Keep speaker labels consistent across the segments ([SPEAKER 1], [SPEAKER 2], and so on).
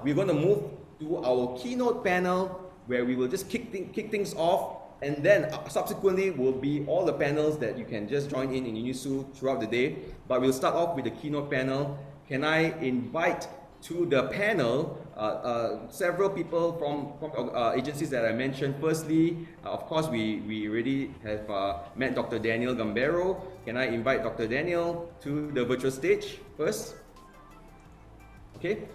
[SPEAKER 1] we're going to move to our keynote panel where we will just kick things off, and then subsequently will be all the panels that you can just join in Unisu throughout the day. But we'll start off with the keynote panel. Can I invite to the panel several people from agencies that I mentioned? Firstly, of course, we already have met Dr. Daniele Gambero. Can I invite Dr. Daniele to the virtual stage first? Okay,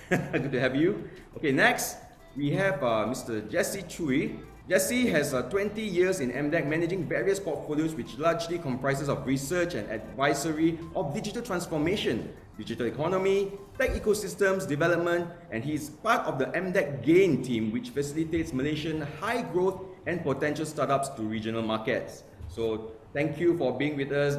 [SPEAKER 1] good to have you. Okay, next we have Mr. Jesse Chooi. Jesse has 20 years in MDEC managing various portfolios which largely comprises of research and advisory of digital transformation, digital economy, tech ecosystems development, and he's part of the MDEC GAIN team which facilitates Malaysian high growth and potential startups to regional markets. So thank you for being with us,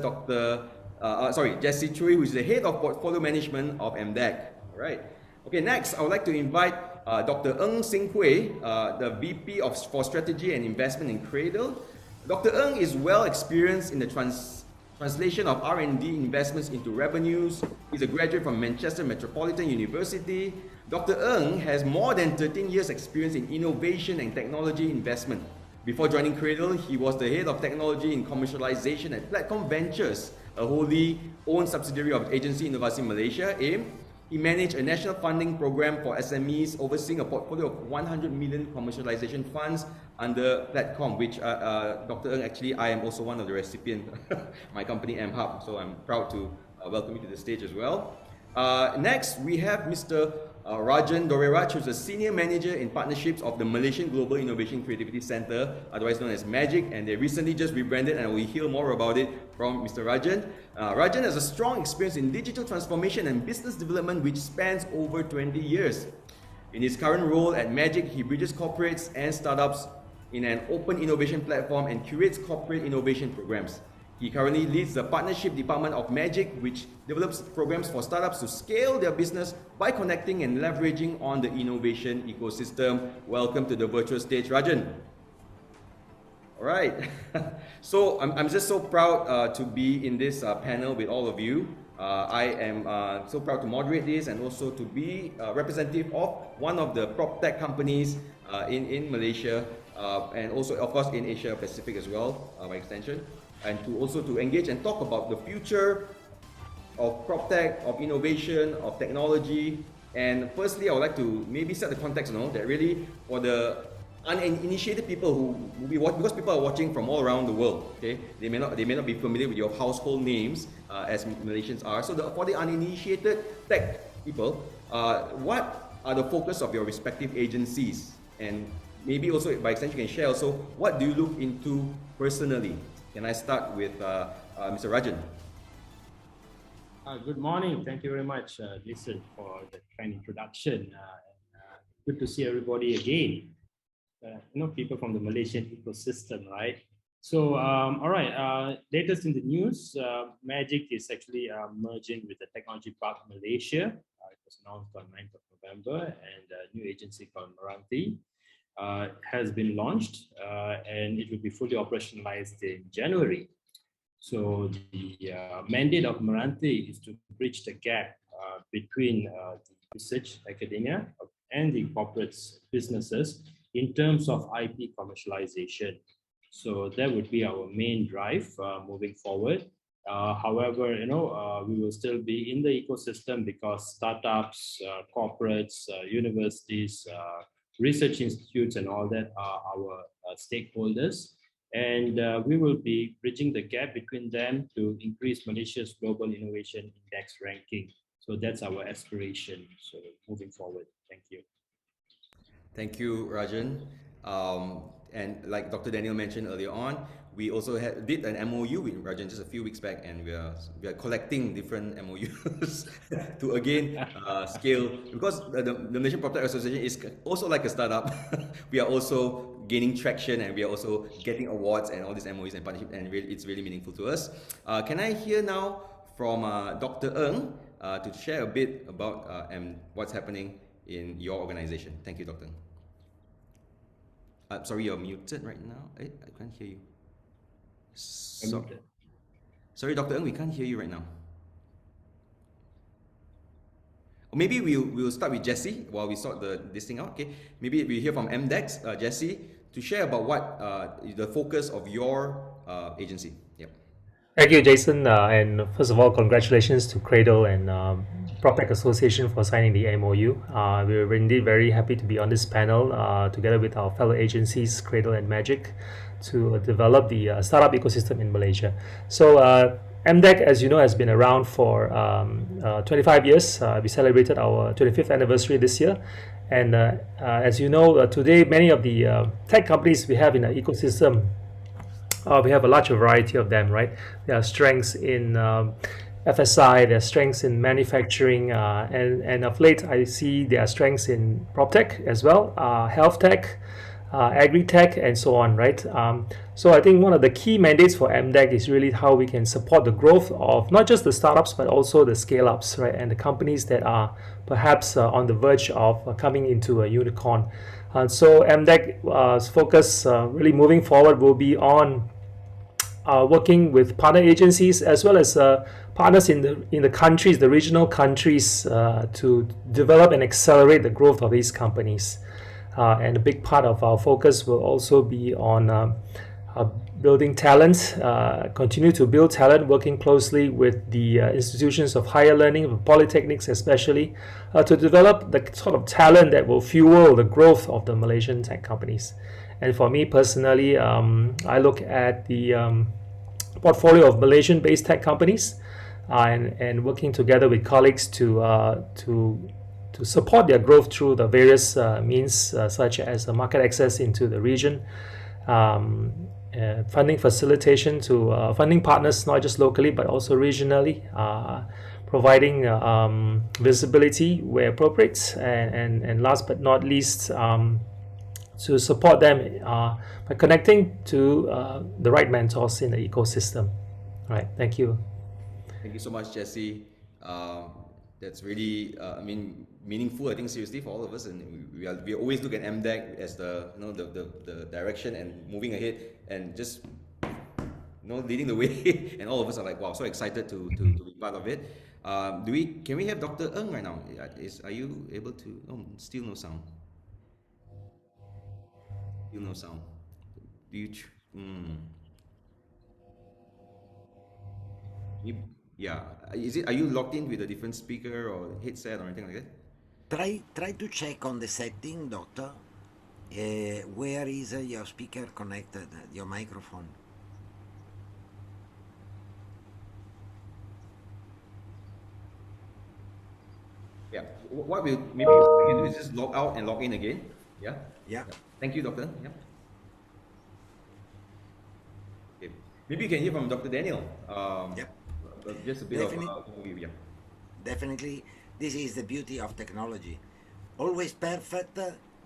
[SPEAKER 1] Jesse Chooi, who is the head of portfolio management of MDEC. All right. Okay, next I would like to invite Dr. Kwei, the VP for Strategy and Investment in Cradle. Dr. is well experienced in the translation of R&D investments into revenues. He's a graduate from Manchester Metropolitan University. Dr. has more than 13 years experience in innovation and technology investment. Before joining Cradle, he was the head of technology and commercialization at Platform Ventures, a wholly owned subsidiary of Agency Inovasi Malaysia, AIM. He managed a national funding program for SMEs, overseeing a portfolio of 100 million commercialization funds under Platform, which Dr. actually, I am also one of the recipients, my company MHub, so I'm proud to welcome you to the stage as well. Next, we have Mr. Rajen Doraira, who's a senior manager in partnerships of the Malaysian Global Innovation Creativity Center, otherwise known as MAGIC, and they recently just rebranded, and we'll hear more about it from Mr. Rajen. Rajen has a strong experience in digital transformation and business development which spans over 20 years. In his current role at MAGIC, he bridges corporates and startups in an open innovation platform and curates corporate innovation programs. He currently leads the partnership department of MAGIC, which develops programs for startups to scale their business by connecting and leveraging on the innovation ecosystem. Welcome to the virtual stage, Rajen. All right. So I'm just so proud to be in this panel with all of you. I am so proud to moderate this and also to be representative of one of the Proptech companies in Malaysia and also, of course, in Asia Pacific as well, by extension. And to engage and talk about the future of Proptech, of innovation, of technology. And firstly, I would like to maybe set the context, that really for the uninitiated people who will be watching, because people are watching from all around the world, okay? They may not be familiar with your household names as Malaysians are. So for the uninitiated tech people, what are the focus of your respective agencies? And maybe also by extension you can share also, what do you look into personally? Can I start with Mr. Rajen?
[SPEAKER 2] Good morning. Thank you very much, Listen, for the kind introduction. Good to see everybody again. People from the Malaysian ecosystem, right? So, all right, latest in the news, MAGIC is actually merging with the Technology Park Malaysia. It was announced on 9th of November, and a new agency called Mranti has been launched, and it will be fully operationalized in January. So the mandate of Mranti is to bridge the gap between the research academia and the corporate businesses in terms of IP commercialization. So that would be our main drive moving forward. However, we will still be in the ecosystem because startups, corporates, universities, research institutes and all that are our stakeholders. And we will be bridging the gap between them to increase Malaysia's Global Innovation Index ranking. So that's our aspiration. So moving forward, thank you.
[SPEAKER 1] Thank you, Rajen. And like Dr. Daniele mentioned earlier on, we also did an MOU with Rajen just a few weeks back, and we are collecting different MOUs to again scale, because the Malaysian Proptech Association is also like a startup. We are also gaining traction, and we are also getting awards and all these MOUs and partnerships, and it's really meaningful to us. Can I hear now from Dr. To share a bit about what's happening in your organization? Thank you, Dr. Sorry, you're muted right now. I can't hear you. Sorry, Dr. we can't hear you right now. Maybe we'll start with Jesse while we sort this thing out. Okay, maybe we hear from MDEC, Jesse, to share about what the focus of your agency. Yep.
[SPEAKER 3] Thank you, Jason. And first of all, congratulations to Cradle and Proptech Association for signing the MOU. We're indeed very happy to be on this panel together with our fellow agencies, Cradle and Magic, to develop the startup ecosystem in Malaysia. So MDEC, as you know, has been around for 25 years. We celebrated our 25th anniversary this year. And as you know, today, many of the tech companies we have in the ecosystem, we have a large variety of them, right? There are strengths in FSI, there are strengths in manufacturing, and of late I see there are strengths in PropTech as well, health tech, agri-tech, and so on, right? So I think one of the key mandates for MDEC is really how we can support the growth of not just the startups, but also the scale-ups, right? And the companies that are perhaps on the verge of coming into a unicorn. So MDEC's focus really moving forward will be on working with partner agencies as well as partners in the countries, the regional countries, to develop and accelerate the growth of these companies. And a big part of our focus will also be on building talent, continue to build talent, working closely with the institutions of higher learning, polytechnics especially, to develop the sort of talent that will fuel the growth of the Malaysian tech companies. And for me personally, I look at the portfolio of Malaysian-based tech companies and working together with colleagues to support their growth through the various means such as market access into the region, funding facilitation to funding partners not just locally but also regionally, providing visibility where appropriate, and last but not least, to support them by connecting to the right mentors in the ecosystem. All right, thank you.
[SPEAKER 1] Thank you so much, Jesse. That's really, meaningful. I think seriously for all of us, and we always look at MDEC as the the direction and moving ahead and just leading the way. And all of us are like, wow, so excited to be part of it. Can we have Dr. Ng right now? Are you able to? Oh, still no sound. Still no sound. Do you? Yeah. Are you logged in with a different speaker or headset or anything like that?
[SPEAKER 4] Try to check on the setting, doctor. Where is your speaker connected? Your microphone.
[SPEAKER 1] Yeah. What we can do is just log out and log in again. Yeah.
[SPEAKER 4] Yeah.
[SPEAKER 1] Thank you, doctor. Yeah. Okay. Maybe you can hear from Dr. Daniele.
[SPEAKER 4] Yep.
[SPEAKER 1] Just a bit of overview. Yeah.
[SPEAKER 4] Definitely, this is the beauty of technology. Always perfect,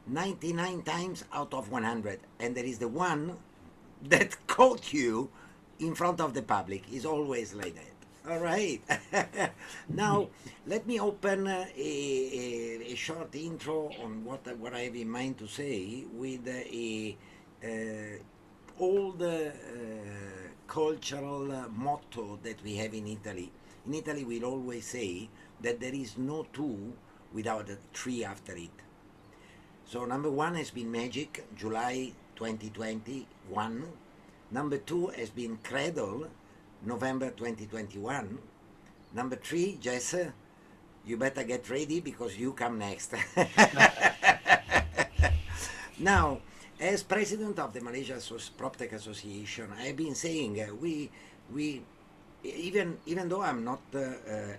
[SPEAKER 4] 99 times out of 100. And there is the one that caught you in front of the public. Is always like that. All right. Now, let me open a short intro on what I have in mind to say with a old cultural motto that we have in Italy. In Italy, we'll always say that there is no two without a three after it. So number one has been Magic, July 2021. Number two has been Cradle, November 2021. Number three, Jess, you better get ready because you come next. Now, as president of the Malaysia PropTech Association, I've been saying we even though I'm not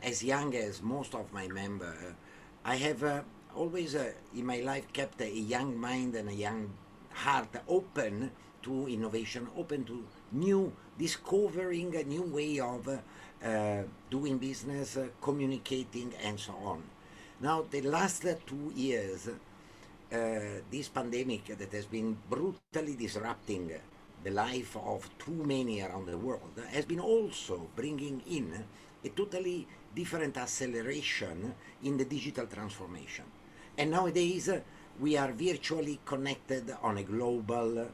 [SPEAKER 4] as young as most of my members, I have always in my life kept a young mind and a young heart open to innovation, open to discovering a new way of doing business, communicating, and so on. Now, the last 2 years, this pandemic that has been brutally disrupting the life of too many around the world has been also bringing in a totally different acceleration in the digital transformation. And nowadays we are virtually connected on a global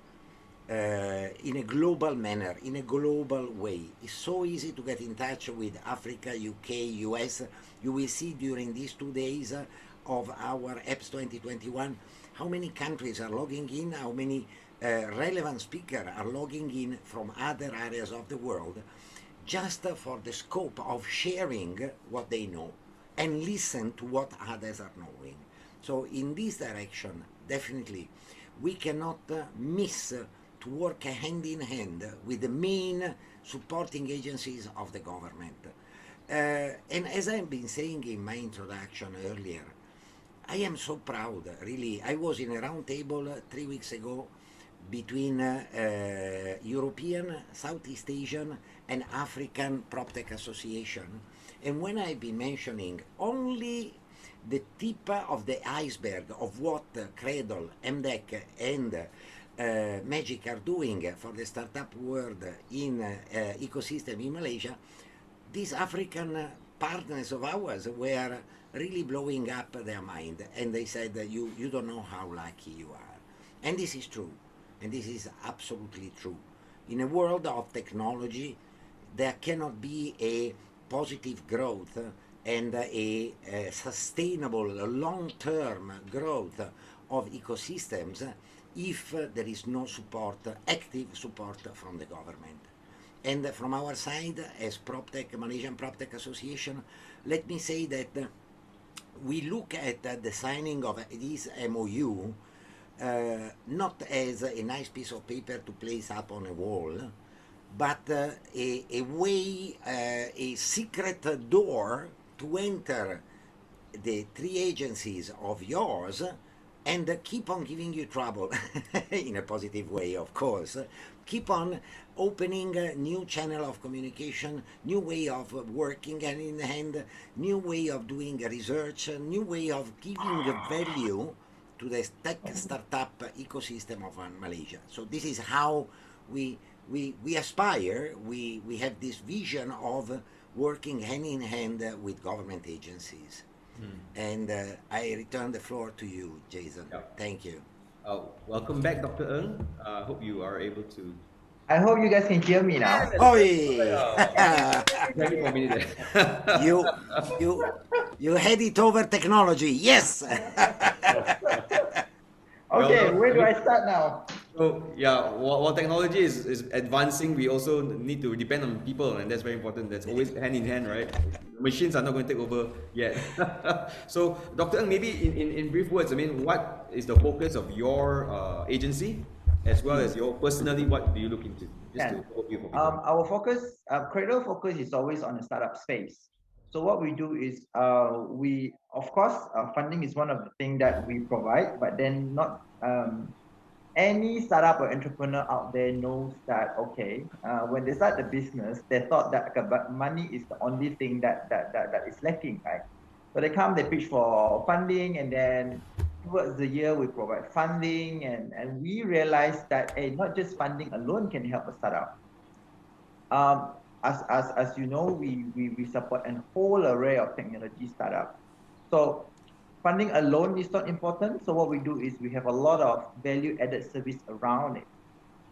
[SPEAKER 4] in a global manner, in a global way. It's so easy to get in touch with Africa, UK, US. You will see during these 2 days of our Apps 2021 how many countries are logging in, how many relevant speakers are logging in from other areas of the world, just for the scope of sharing what they know and listen to what others are knowing. So in this direction, definitely, we cannot miss to work hand in hand with the main supporting agencies of the government. And as I've been saying in my introduction earlier, I am so proud, really. I was in a round table 3 weeks ago between European, Southeast Asian and African Proptech Association. And when I've been mentioning only the tip of the iceberg of what Cradle, MDEC and Magic are doing for the startup world in ecosystem in Malaysia, these African partners of ours were really blowing up their mind, and they said, you don't know how lucky you are. And this is true, and this is absolutely true. In a world of technology, there cannot be a positive growth and a sustainable long-term growth of ecosystems if there is no support, active support from the government. And from our side, as Proptech, Malaysian Proptech Association, let me say that we look at the signing of this MOU not as a nice piece of paper to place up on a wall, but a way, a secret door to enter the 3 agencies of yours and keep on giving you trouble in a positive way, of course. Keep on opening a new channel of communication, new way of working hand in hand, new way of doing research, new way of giving value to the tech startup ecosystem of Malaysia. So this is how we aspire. We have this vision of working hand in hand with government agencies. And I return the floor to you, Jason.
[SPEAKER 1] Yeah.
[SPEAKER 4] Thank you.
[SPEAKER 1] Welcome back, Dr. Ng. I hope you are able to.
[SPEAKER 5] I hope you guys can hear me now.
[SPEAKER 4] Oi!
[SPEAKER 1] Thank you for a minute there.
[SPEAKER 4] you had it over technology. Yes.
[SPEAKER 5] Okay, where do I start now?
[SPEAKER 1] So yeah, while technology is advancing, we also need to depend on people, and that's very important. That's always hand in hand, right? Machines are not going to take over yet. So, Dr. Ng, maybe in brief words, I mean, what is the focus of your agency, as well as your personally, what do you look into? Just to overview for people.
[SPEAKER 5] Our focus, Cradle focus is always on the startup space. So what we do is, we, of course, funding is one of the things that we provide, but then not any startup or entrepreneur out there knows that, okay, when they start the business, they thought that money is the only thing that is lacking, right? So they come, they pitch for funding, and then towards the year we provide funding, and we realize that, hey, not just funding alone can help a startup. As you know, we support a whole array of technology startups. So funding alone is not important. So what we do is we have a lot of value-added service around it.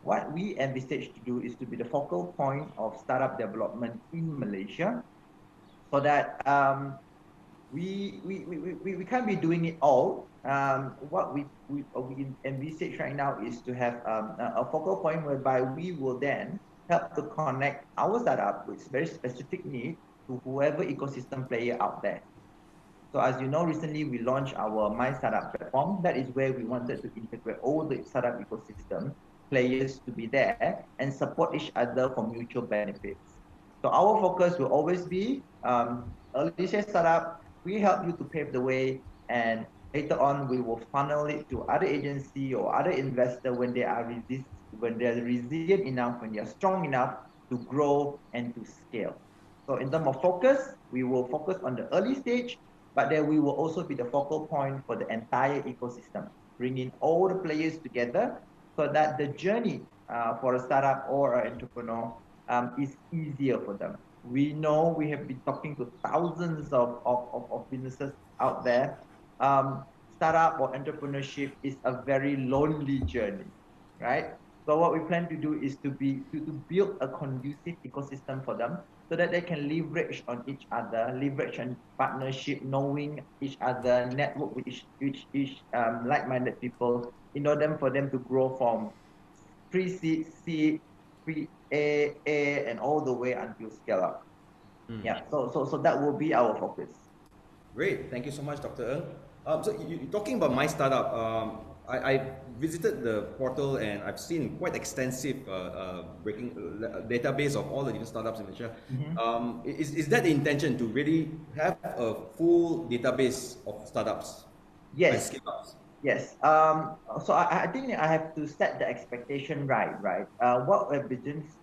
[SPEAKER 5] What we envisage to do is to be the focal point of startup development in Malaysia, so that we can't be doing it all. What we envisage right now is to have a focal point whereby we will then help to connect our startup with very specific need to whoever ecosystem player out there. So as you know, recently we launched our My Startup platform. That is where we wanted to integrate all the startup ecosystem players to be there and support each other for mutual benefits. So our focus will always be early stage startup. We help you to pave the way, and later on we will funnel it to other agency or other investor when they are resilient enough, when they are strong enough to grow and to scale. So in terms of focus, we will focus on the early stage, but then we will also be the focal point for the entire ecosystem, bringing all the players together so that the journey for a startup or an entrepreneur is easier for them. We know we have been talking to thousands of businesses out there. Startup or entrepreneurship is a very lonely journey, right? So what we plan to do is to build a conducive ecosystem for them so that they can leverage on each other, leverage on partnership, knowing each other, network with each like-minded people in order for them to grow from pre-seed, seed, pre-A, and all the way until scale up. Yeah, so that will be our focus.
[SPEAKER 1] Great, thank you so much, Dr. Ng. So you're talking about my startup. I visited the portal and I've seen quite extensive database of all the different startups in Malaysia. Is that the intention to really have a full database of startups?
[SPEAKER 5] Yes.
[SPEAKER 1] And scale-ups?
[SPEAKER 5] Yes. So I think I have to set the expectation right. What we've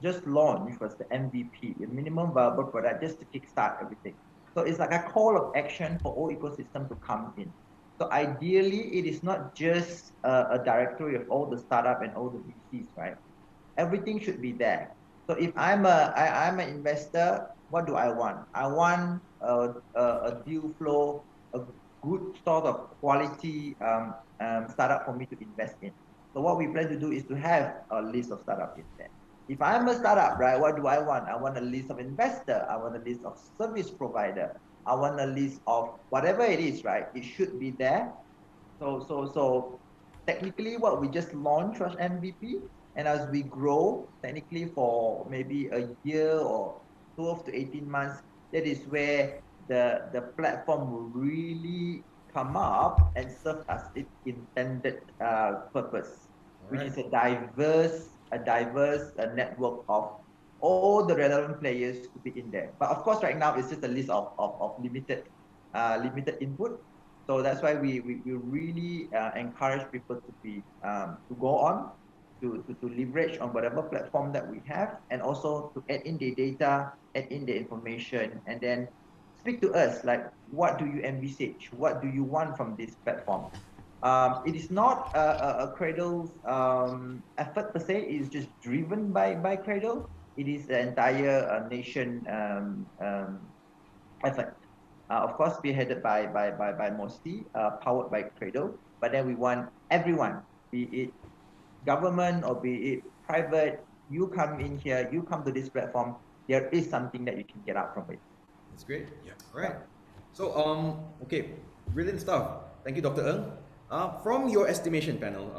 [SPEAKER 5] just launched was the MVP, the minimum viable product, just to kickstart everything. So it's like a call of action for all ecosystem to come in. So ideally, it is not just a directory of all the startup and all the VCs, right? Everything should be there. So if I'm an investor, what do I want? I want a deal flow, a good sort of quality startup for me to invest in. So what we plan to do is to have a list of startups in there. If I'm a startup, right, what do I want? I want a list of investor. I want a list of service provider. I want a list of whatever it is, right? It should be there. So technically what we just launched was MVP. And as we grow, technically for maybe a year or 12 to 18 months, that is where the platform will really come up and serve as its intended purpose, which is a diverse network of all the relevant players to be in there. But of course, right now it's just a list of limited input. So that's why we really encourage people to be to go on to leverage on whatever platform that we have, and also to add in the data, add in the information, and then speak to us like, what do you envisage? What do you want from this platform? It is not a Cradle's effort per se. It is just driven by Cradle. It is the entire nation effort. Of course, spearheaded by Mosti, powered by Cradle. But then we want everyone, be it government or be it private, you come in here, you come to this platform, there is something that you can get out from it.
[SPEAKER 1] That's great. Yeah. All right. So, okay, brilliant stuff. Thank you, Dr. Ng. From your estimation panel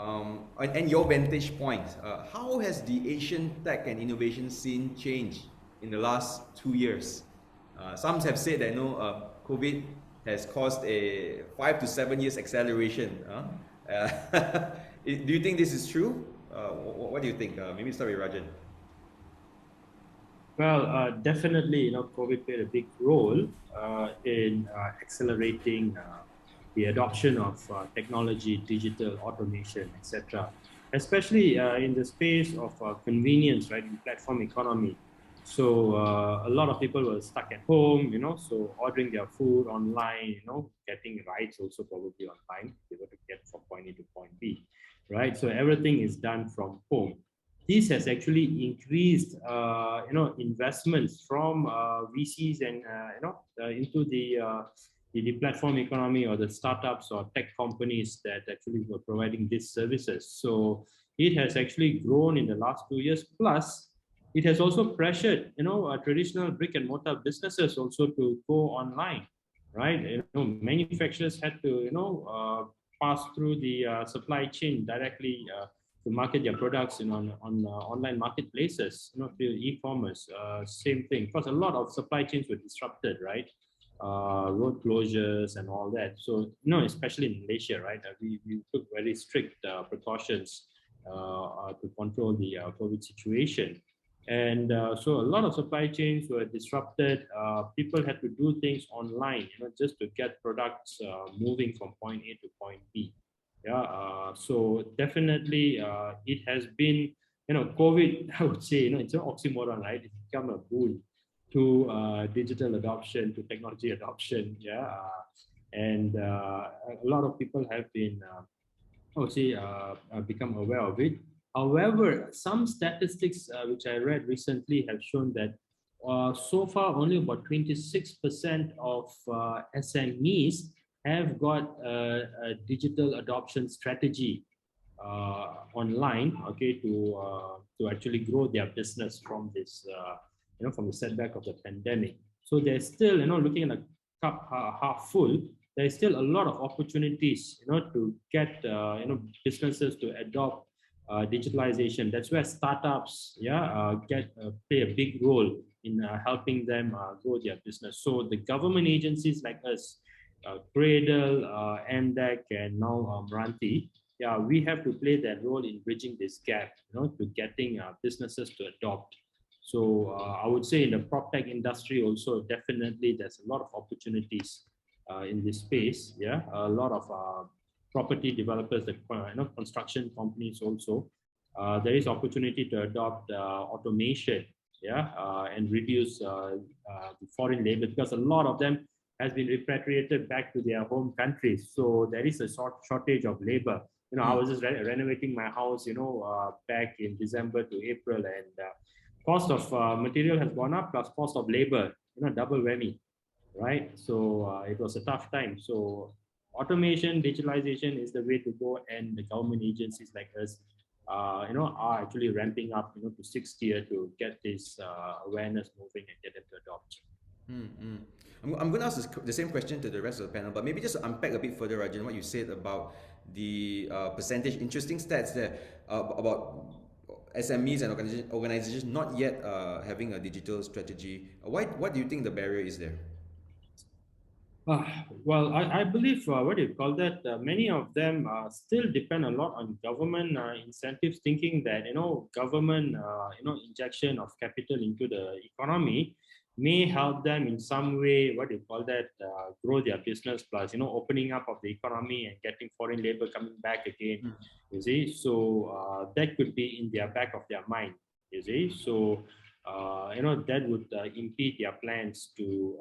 [SPEAKER 1] and your vantage point, how has the Asian tech and innovation scene changed in the last 2 years? Some have said that COVID has caused a 5 to 7 years acceleration. Do you think this is true? What do you think? Maybe start with Rajen.
[SPEAKER 2] Well, definitely, COVID played a big role in accelerating the adoption of technology, digital automation, etc. Especially in the space of convenience, right, in platform economy. So a lot of people were stuck at home, so ordering their food online, getting rides also probably online, they were to get from point A to point B, right? So everything is done from home. This has actually increased, investments from VCs and into the platform economy or the startups or tech companies that actually were providing these services. So it has actually grown in the last 2 years. Plus, it has also pressured, traditional brick and mortar businesses also to go online, right? Manufacturers had to, pass through the supply chain directly to market their products on online marketplaces, through e-commerce. Same thing, because a lot of supply chains were disrupted, right? Road closures and all that. So, especially in Malaysia, right? We took very strict precautions to control the COVID situation. And so a lot of supply chains were disrupted. People had to do things online, just to get products moving from point A to point B. Yeah, so definitely it has been, COVID, I would say, it's an oxymoron, right? It's become a boon to digital adoption, to technology adoption. Yeah, and a lot of people have been, I would say, become aware of it. However, some statistics which I read recently have shown that so far only about 26% of SMEs have got a digital adoption strategy. online, okay, to actually grow their business from this, from the setback of the pandemic. So they're still, looking at a cup half full. There's still a lot of opportunities, to get, businesses to adopt digitalization. That's where startups, play a big role in helping them grow their business. So the government agencies like us, Cradle, MDEC, and now Mranti, we have to play that role in bridging this gap, to getting businesses to adopt. So I would say in the Proptech industry also, definitely there's a lot of opportunities in this space. Yeah, a lot of property developers, the construction companies also. There is opportunity to adopt automation, and reduce the foreign labor, because a lot of them has been repatriated back to their home countries. So there is a shortage of labor. I was just renovating my house, back in December to April, and cost of material has gone up, plus cost of labor, double whammy, right? So it was a tough time. So automation, digitalization is the way to go, and the government agencies like us, are actually ramping up, to sixth tier to get this awareness moving and get them to adopt.
[SPEAKER 1] I'm going to ask the same question to the rest of the panel, but maybe just unpack a bit further, Rajen, what you said about the percentage. Interesting stats there about SMEs and organizations not yet having a digital strategy. What do you think the barrier is there?
[SPEAKER 2] Well, I believe, what do you call that? Many of them still depend a lot on government incentives, thinking that, government, injection of capital into the economy may help them in some way, what do you call that, grow their business, plus, opening up of the economy and getting foreign labor coming back again, you see. So that could be in their back of their mind, you see. So, that would impede their plans to,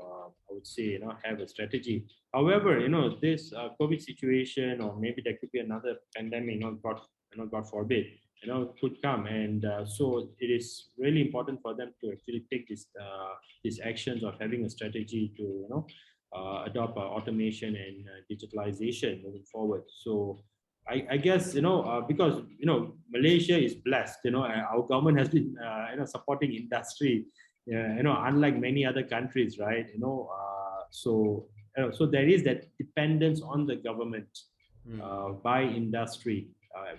[SPEAKER 2] I would say, have a strategy. However, this COVID situation, or maybe there could be another pandemic, God forbid, could come, and so it is really important for them to actually take these actions of having a strategy to, adopt automation and digitalization moving forward. So I guess, because, Malaysia is blessed, our government has been, supporting industry, unlike many other countries, right? So there is that dependence on the government by industry,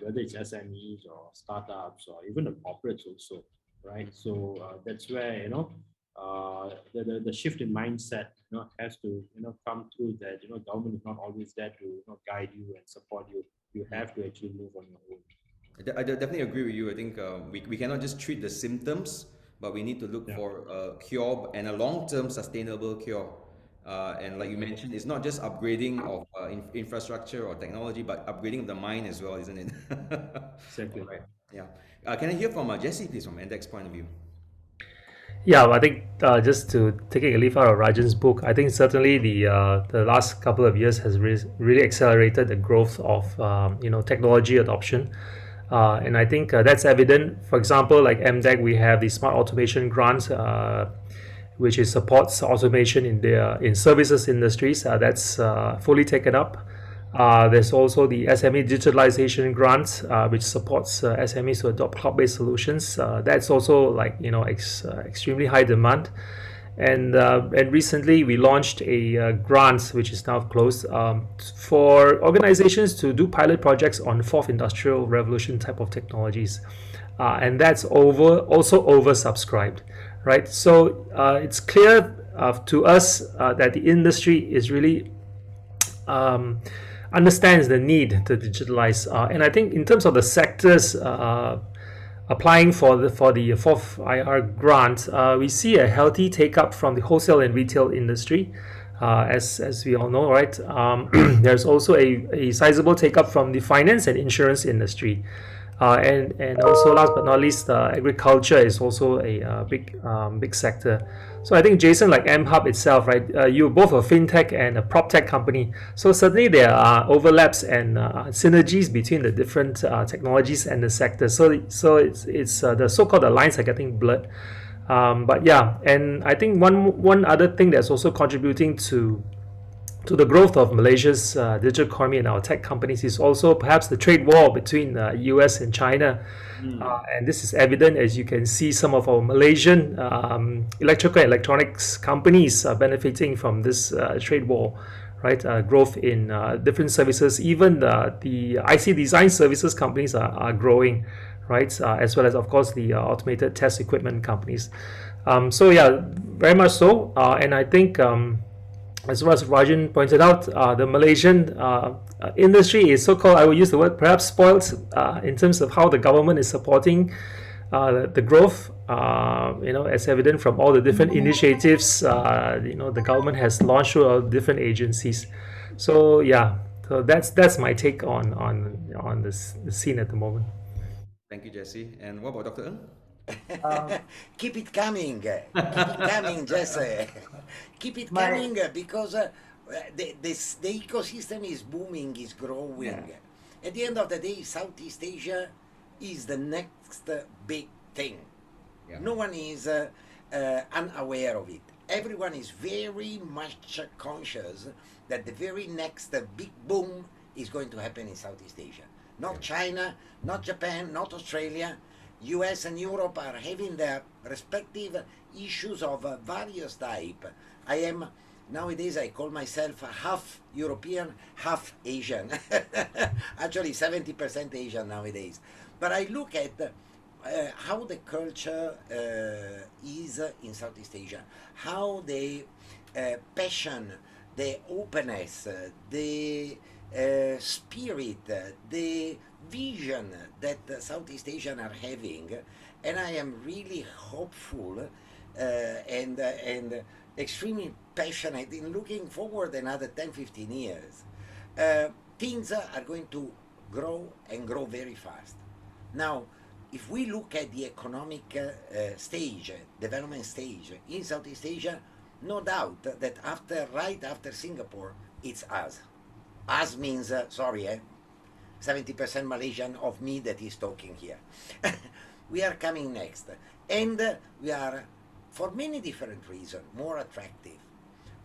[SPEAKER 2] whether it's SMEs or startups or even the corporates also, right? So that's where, the shift in mindset, has to, come through that, government is not always there to, guide you and support you. You have to actually move on your own.
[SPEAKER 1] I definitely agree with you. I think we cannot just treat the symptoms, but we need to look for a cure and a long-term sustainable cure. And like you mentioned, it's not just upgrading of infrastructure or technology, but upgrading of the mind as well, isn't it?
[SPEAKER 2] Exactly.
[SPEAKER 1] Right. Yeah. Can I hear from Jesse, please, from MDEC's point of view?
[SPEAKER 3] Yeah, I think just to taking a leaf out of Rajan's book, I think certainly the last couple of years has really accelerated the growth of technology adoption, and I think that's evident. For example, like MDEC, we have the Smart Automation Grant, which is supports automation in services industries. That's fully taken up. There's also the SME digitalization grant, which supports SMEs to adopt cloud-based solutions. That's also extremely high demand. And recently we launched a grant, which is now closed, for organizations to do pilot projects on fourth industrial revolution type of technologies. And that's also oversubscribed, right? So it's clear to us that the industry is really understands the need to digitalize, and I think in terms of the sectors applying for the fourth IR grant, we see a healthy take up from the wholesale and retail industry, as we all know, right? There's also a sizable take up from the finance and insurance industry. And also, last but not least, agriculture is also a big sector. So I think, Jason, like MHub itself, right? You're both a fintech and a proptech company. So certainly there are overlaps and synergies between the different technologies and the sectors. So it's the so-called the lines are getting blurred. But yeah, and I think one other thing that's also contributing to to the growth of Malaysia's digital economy and our tech companies is also perhaps the trade war between US and China. And this is evident as you can see some of our Malaysian electrical and electronics companies are benefiting from this trade war, right? Growth in different services, even the IC design services companies are growing, right? As well as, of course, the automated test equipment companies. So yeah, very much so. And I think as well as Rajen pointed out, the Malaysian industry is so-called, I will use the word, perhaps spoiled in terms of how the government is supporting the growth, as evident from all the different initiatives, the government has launched through all different agencies. So yeah, so that's my take on this the scene at the moment.
[SPEAKER 1] Thank you, Jesse. And what about Dr. Ng?
[SPEAKER 4] Keep it coming. Keep it coming, Jesse. Keep it coming because the ecosystem is booming, is growing.
[SPEAKER 5] Yeah.
[SPEAKER 4] At the end of the day, Southeast Asia is the next big thing.
[SPEAKER 1] Yeah.
[SPEAKER 4] No one is unaware of it. Everyone is very much conscious that the very next big boom is going to happen in Southeast Asia. Not China, not Japan, not Australia. US and Europe are having their respective issues of various type. Nowadays I call myself half European, half Asian. Actually 70% Asian nowadays. But I look at how the culture is in Southeast Asia, how the passion, the openness, the spirit, the vision that Southeast Asian are having, and I am really hopeful and extremely passionate in looking forward another 10-15 years. Things are going to grow and grow very fast. Now, if we look at the economic stage, development stage in Southeast Asia, no doubt that right after Singapore, it's us. Us means, 70% Malaysian of me that is talking here. We are coming next. And we are, for many different reasons, more attractive.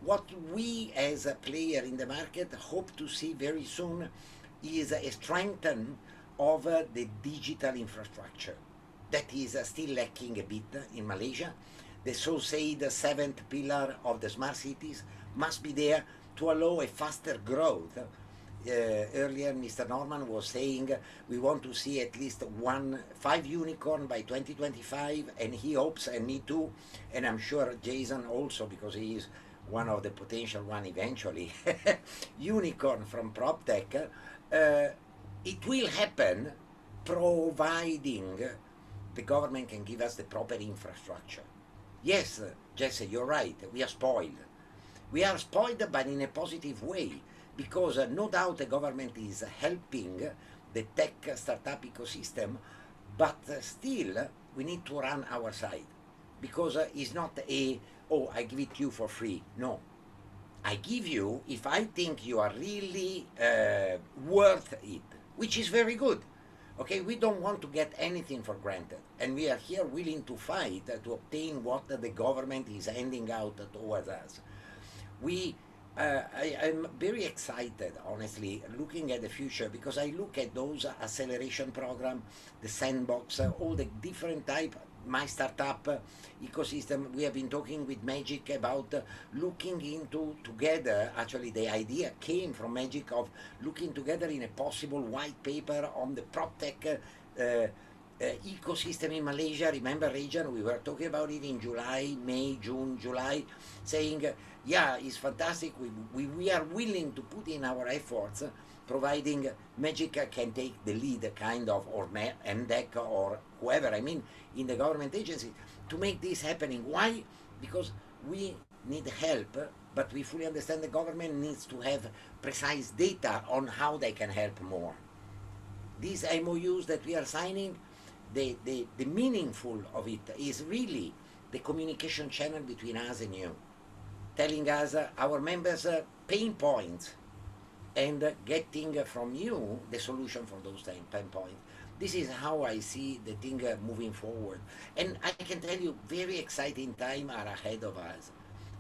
[SPEAKER 4] What we as a player in the market hope to see very soon is a strengthening of the digital infrastructure that is still lacking a bit in Malaysia. The so-said seventh pillar of the smart cities must be there to allow a faster growth. Earlier, Mr. Norman was saying we want to see at least 5 unicorn by 2025, and he hopes, and me too, and I'm sure Jason also, because he is one of the potential one eventually, unicorn from Proptech. It will happen providing the government can give us the proper infrastructure. Yes, Jesse, you're right, we are spoiled. We are spoiled, but in a positive way, because no doubt the government is helping the tech startup ecosystem, but still we need to run our side, because it's not I give it to you for free. No, I give you if I think you are really worth it, which is very good. Okay, we don't want to get anything for granted, and we are here willing to fight to obtain what the government is handing out towards us. I'm very excited, honestly, looking at the future, because I look at those acceleration program, the sandbox, all the different type, my startup ecosystem. We have been talking with Magic about looking into together. Actually, the idea came from Magic of looking together in a possible white paper on the Proptech ecosystem in Malaysia. Remember, Rajen, we were talking about it in July, May, June, July, saying, yeah, it's fantastic. We are willing to put in our efforts, providing Magic can take the lead, kind of, or MDEC or whoever, I mean, in the government agency, to make this happening. Why? Because we need help, but we fully understand the government needs to have precise data on how they can help more. These MOUs that we are signing, the meaningful of it is really the communication channel between us and you, telling us our members' pain points, and getting from you the solution for those pain points. This is how I see the thing moving forward. And I can tell you, very exciting times are ahead of us.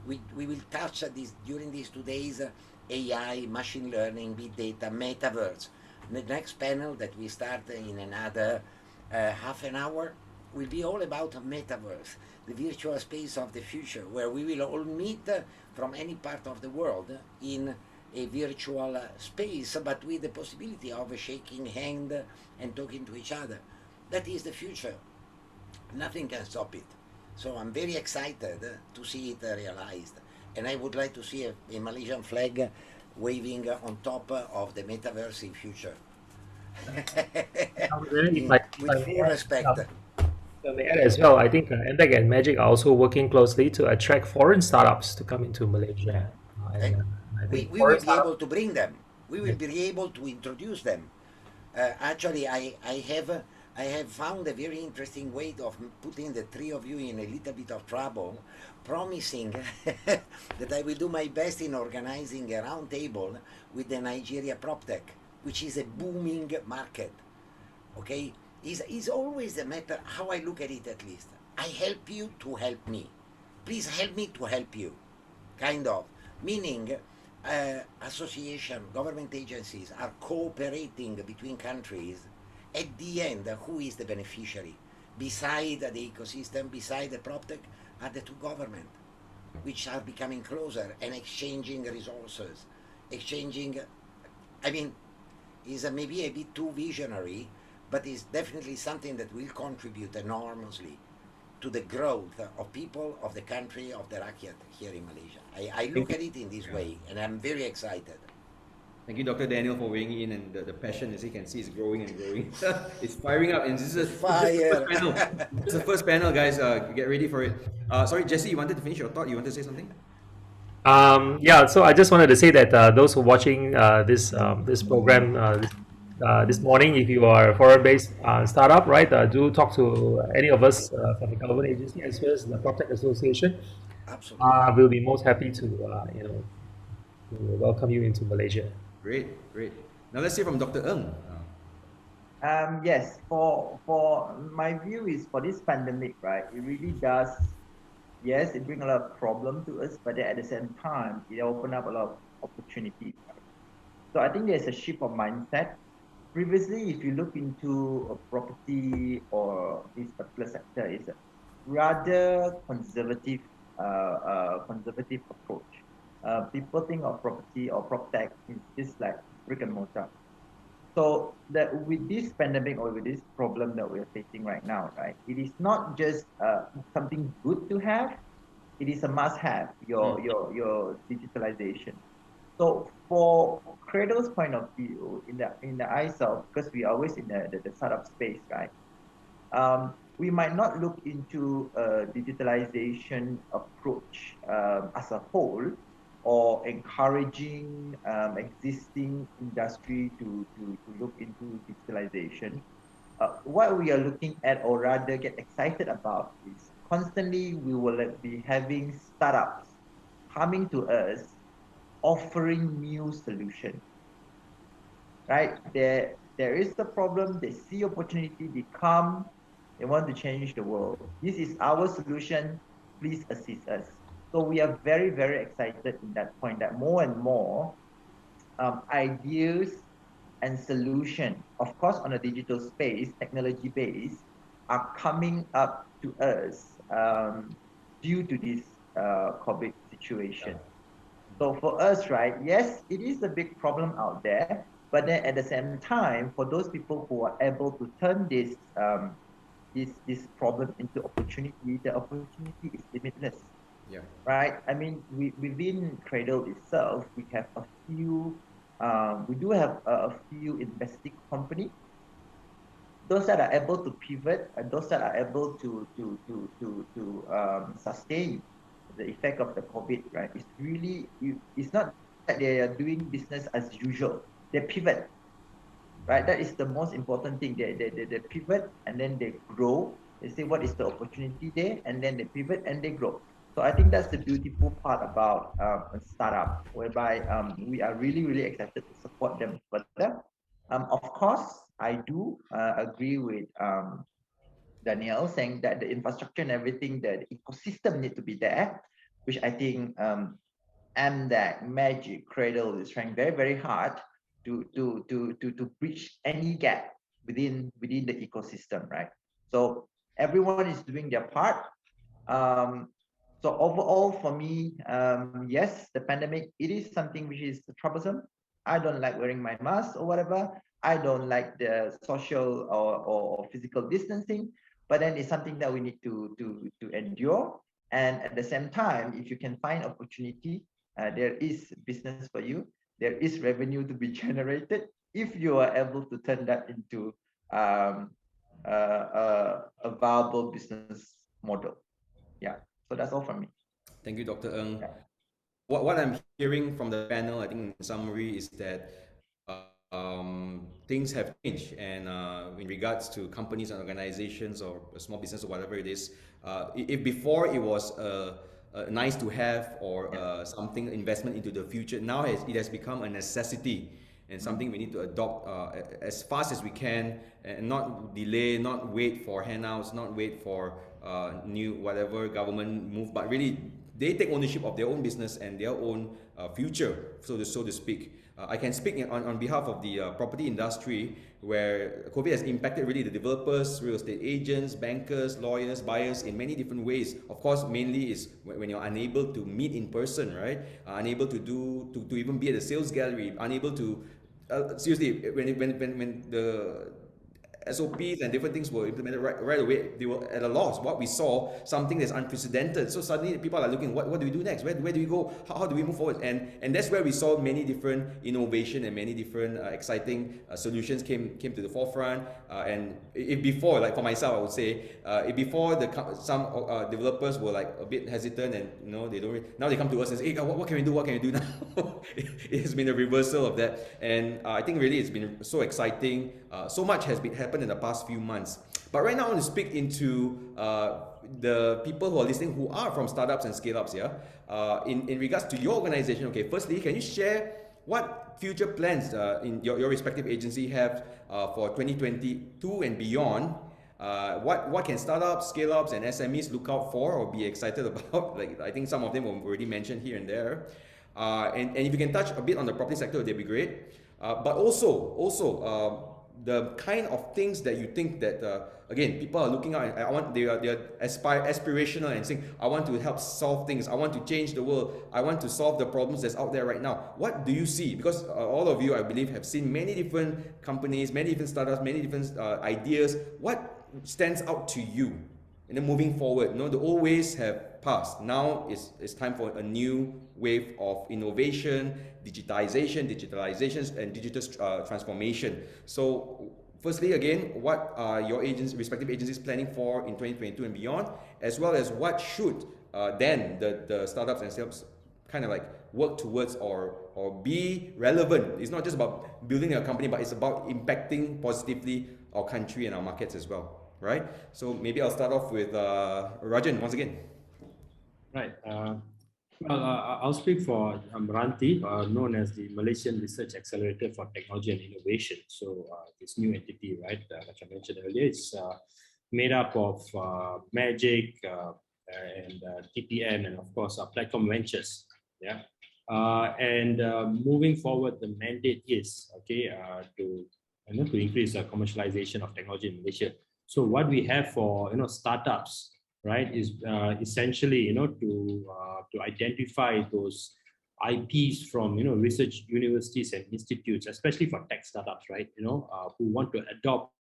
[SPEAKER 4] We will touch this during these 2 days, AI, machine learning, big data, metaverse. The next panel that we start in another half an hour will be all about metaverse, the virtual space of the future, where we will all meet from any part of the world in a virtual space, but with the possibility of shaking hand and talking to each other. That is the future. Nothing can stop it. So I'm very excited to see it realized. And I would like to see a Malaysian flag waving on top of the metaverse in future. With full respect.
[SPEAKER 3] I may add as well, I think MDEC and Magic are also working closely to attract foreign startups to come into Malaysia.
[SPEAKER 4] Eh,
[SPEAKER 3] I
[SPEAKER 4] we
[SPEAKER 3] think
[SPEAKER 4] will
[SPEAKER 3] foreign
[SPEAKER 4] be able
[SPEAKER 3] startups,
[SPEAKER 4] to bring them. We will be able to introduce them. Actually, I have found a very interesting way of putting the three of you in a little bit of trouble, promising that I will do my best in organizing a round table with the Nigeria Proptech, which is a booming market. Okay, is always a matter how I look at it. At least I help you to help me. Please help me to help you, kind of, meaning association, government agencies are cooperating between countries. At the end, who is the beneficiary? Beside the ecosystem, beside the PropTech, are the two governments, which are becoming closer and exchanging resources, exchanging. I mean, is maybe a bit too visionary, but is definitely something that will contribute enormously to the growth of people, of the country, of the rakyat here in Malaysia. I look at it in this way, and I'm very excited.
[SPEAKER 1] Thank you, Dr. Daniel, for weighing in, and the passion, as you can see, is growing and growing. It's firing up, and this is just the first panel. It's the first panel, guys. Get ready for it. Sorry, Jesse, you wanted to finish your thought? You wanted to say something?
[SPEAKER 3] Yeah, so I just wanted to say that those who are watching this program this morning, if you are a foreign-based startup, right, do talk to any of us from the government agency as well as the PropTech Association.
[SPEAKER 4] Absolutely.
[SPEAKER 3] We'll be most happy to to welcome you into Malaysia.
[SPEAKER 1] Great, great. Now let's hear from Dr. Ng.
[SPEAKER 5] Yes, for my view is for this pandemic, right? It really does. Yes, it brings a lot of problem to us, but then at the same time, it open up a lot of opportunities. So I think there's a shift of mindset. Previously, if you look into a property or this particular sector, is a rather conservative approach. People think of property or PropTech is just like brick and mortar. So that with this pandemic or with this problem that we're facing right now, right, it is not just something good to have, it is a must-have, your digitalization. So for Cradle's point of view, in the eyes of, because we are always in the startup space, right? We might not look into a digitalization approach as a whole, or encouraging existing industry to look into digitalization. What we are looking at, or rather get excited about, is constantly we will be having startups coming to us offering new solutions, right? There is a problem, they see opportunity, they come, they want to change the world. This is our solution, please assist us. So we are very, very excited in that point, that more and more ideas and solution, of course, on a digital space, technology base, are coming up to us due to this COVID situation. So for us, right, yes, it is a big problem out there, but then at the same time, for those people who are able to turn this problem into opportunity, the opportunity is limitless.
[SPEAKER 1] Yeah.
[SPEAKER 5] Right? I mean, within Cradle itself, we have a few, we do have a few investing company. Those that are able to pivot and those that are able to sustain the effect of the COVID, right? It's really, it's not that they are doing business as usual. They pivot, right? That is the most important thing. They pivot and then they grow. They say what is the opportunity there, and then they pivot and they grow. So I think that's the beautiful part about a startup, whereby we are really, really excited to support them further. Of course, I do agree with Danielle saying that the infrastructure and everything, the ecosystem need to be there. which I think MDEC, Magic, Cradle is trying very, very hard to bridge any gap within the ecosystem, right? So everyone is doing their part. So overall, for me, yes, the pandemic, it is something which is troublesome. I don't like wearing my mask or whatever. I don't like the social or physical distancing, but then it's something that we need to endure. And at the same time, if you can find opportunity, there is business for you. There is revenue to be generated if you are able to turn that into a viable business model. Yeah. So that's all from me.
[SPEAKER 1] Thank you, Dr. Ng.
[SPEAKER 5] Yeah.
[SPEAKER 1] What I'm hearing from the panel, I think in summary, is that things have changed, and in regards to companies and organizations or a small business or whatever it is, if before it was nice to have or something investment into the future, now it has become a necessity and something we need to adopt as fast as we can, and not delay, not wait for handouts, not wait for new whatever government move, but really they take ownership of their own business and their own future, so to speak. I can speak on behalf of the property industry, where COVID has impacted really the developers, real estate agents, bankers, lawyers, buyers in many different ways. Of course, mainly is when you're unable to meet in person, right? Unable to even be at the sales gallery, unable to seriously, when the SOPs and different things were implemented right away, they were at a loss. What we saw, something that's unprecedented. So suddenly people are looking, what do we do next? Where do we go? How do we move forward? And that's where we saw many different innovation and many different exciting solutions came to the forefront. And if before, like for myself, I would say, if before some developers were like a bit hesitant, and they don't really, now they come to us and say, hey, what can we do? What can we do now? It has been a reversal of that, and I think really it's been so exciting. So much has happened in the past few months. But right now I want to speak into the people who are listening who are from startups and scale-ups. In regards to your organization, okay, firstly, can you share what future plans in your respective agency have for 2022 and beyond? What can startups, scale-ups, and SMEs look out for or be excited about? Like, I think some of them were already mentioned here and there. And if you can touch a bit on the property sector, that'd be great. But also the kind of things that you think that again, people are looking out and they are aspirational and saying, I want to help solve things, I want to change the world, I want to solve the problems that's out there right now. What do you see? Because all of you, I believe, have seen many different companies, many different startups, many different ideas. What stands out to you? And then moving forward, the old ways have passed. Now it's time for a new wave of innovation, digitalization, and digital transformation. So firstly, again, what are your respective agencies planning for in 2022 and beyond, as well as what should then the startups and startups kind of like work towards or be relevant? It's not just about building a company, but it's about impacting positively our country and our markets as well. Right? So maybe I'll start off with Rajen once again.
[SPEAKER 2] Right. I'll speak for Mranti, known as the Malaysian Research Accelerator for Technology and Innovation. So this new entity, right, like I mentioned earlier, it's made up of Magic and TPM, and of course Platform Ventures. Yeah. And moving forward, the mandate is to increase the commercialization of technology in Malaysia. So what we have for startups, right, is essentially to identify those IPs from research universities and institutes, especially for tech startups, right, who want to adopt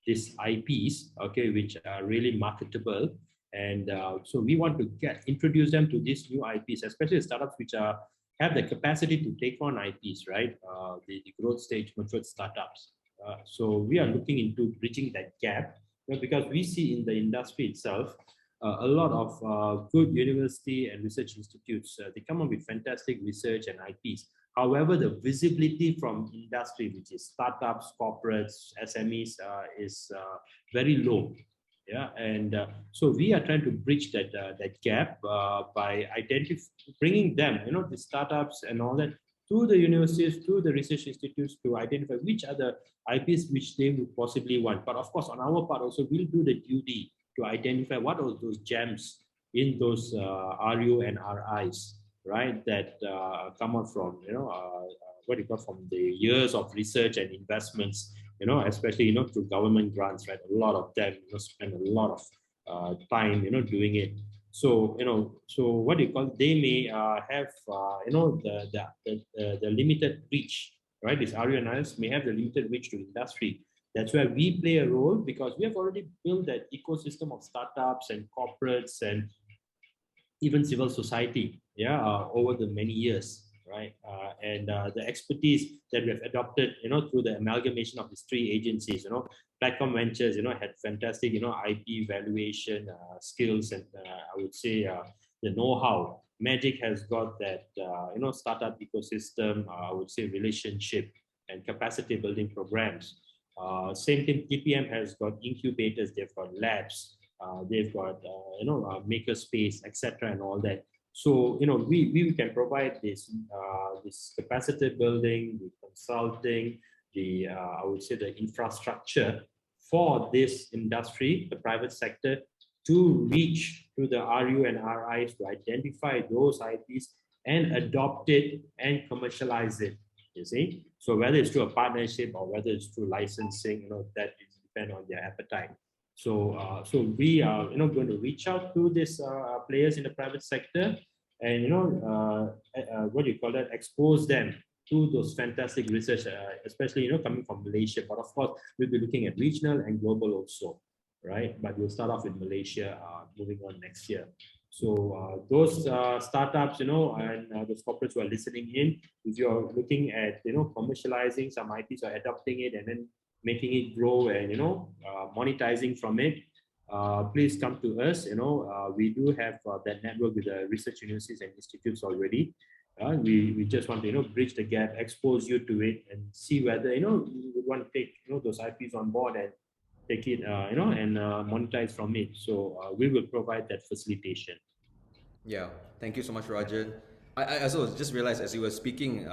[SPEAKER 2] these IPs, okay, which are really marketable, and so we want to introduce them to these new IPs, especially startups which have the capacity to take on IPs, right, the growth stage matured startups. So we are looking into bridging that gap, because we see in the industry itself a lot of good university and research institutes. They come up with fantastic research and IPs. However, the visibility from industry, which is startups, corporates, SMEs, is very low. Yeah, and so we are trying to bridge that gap by bringing them, the startups and all that, to the universities, to the research institutes, to identify which are the IPs which they would possibly want. But of course, on our part also, we'll do the duty to identify what are those gems in those RU and RIs, right? That come out from what you call from the years of research and investments, especially through government grants, right? A lot of them spend a lot of time doing it. So so what do you call? They may have the limited reach, right? These RU and RIs may have the limited reach to industry. That's where we play a role, because we have already built that ecosystem of startups and corporates and even civil society, over the many years, right? And the expertise that we have adopted, through the amalgamation of these three agencies, Platform Ventures, had fantastic, IP valuation skills, and I would say the know-how. Magic has got that, startup ecosystem, I would say relationship and capacity building programs. Same thing, TPM has got incubators, they've got labs, they've got maker space, etc., and all that. So we can provide this this capacity building, the consulting, the I would say the infrastructure for this industry, the private sector, to reach to the RU and RIs to identify those IPs and adopt it and commercialize it. You see, so whether it's through a partnership or whether it's through licensing, that is depend on their appetite. So, so we are, going to reach out to these players in the private sector, and what do you call that? Expose them to those fantastic research, especially coming from Malaysia. But of course, we'll be looking at regional and global also, right? But we'll start off with Malaysia, moving on next year. So those startups, and those corporates who are listening in, if you're looking at commercializing some IPs or adopting it and then making it grow and monetizing from it, please come to us. We do have that network with the research universities and institutes already. We just want to bridge the gap, expose you to it, and see whether you would want to take those IPs on board and take it and monetize from it. So we will provide that facilitation.
[SPEAKER 1] Yeah, thank you so much, Rajen. I also just realized as you were speaking,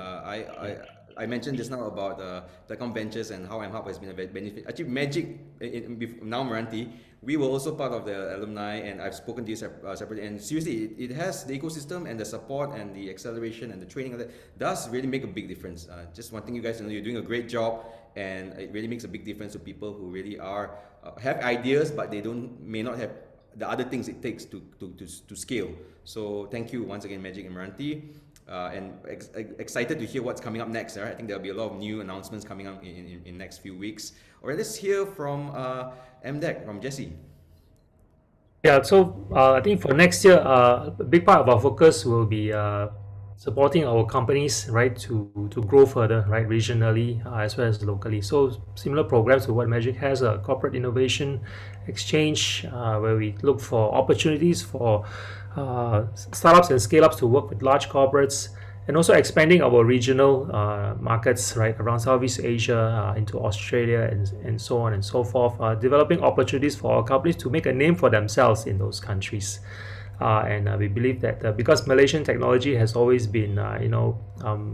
[SPEAKER 1] I mentioned just now about Telecom Ventures and how MHub has been a benefit. Actually, Magic, now Mranti, we were also part of the alumni, and I've spoken to you separately. And seriously, it has the ecosystem and the support and the acceleration and the training of that does really make a big difference. Just wanting you guys to know you're doing a great job, and it really makes a big difference to people who really are have ideas, but they may not have the other things it takes to scale. So thank you once again, Magic and Mranti, and excited to hear what's coming up next. Right? I think there'll be a lot of new announcements coming up in next few weeks. All right, let's hear from MDEC, from Jesse.
[SPEAKER 3] Yeah, so I think for next year, a big part of our focus will be supporting our companies, right, to grow further, right, regionally as well as locally. So similar programs to what Magic has, a corporate innovation exchange, where we look for opportunities for startups and scale-ups to work with large corporates, and also expanding our regional markets, right, around Southeast Asia, into Australia, and so on and so forth, developing opportunities for our companies to make a name for themselves in those countries. And we believe that because Malaysian technology has always been,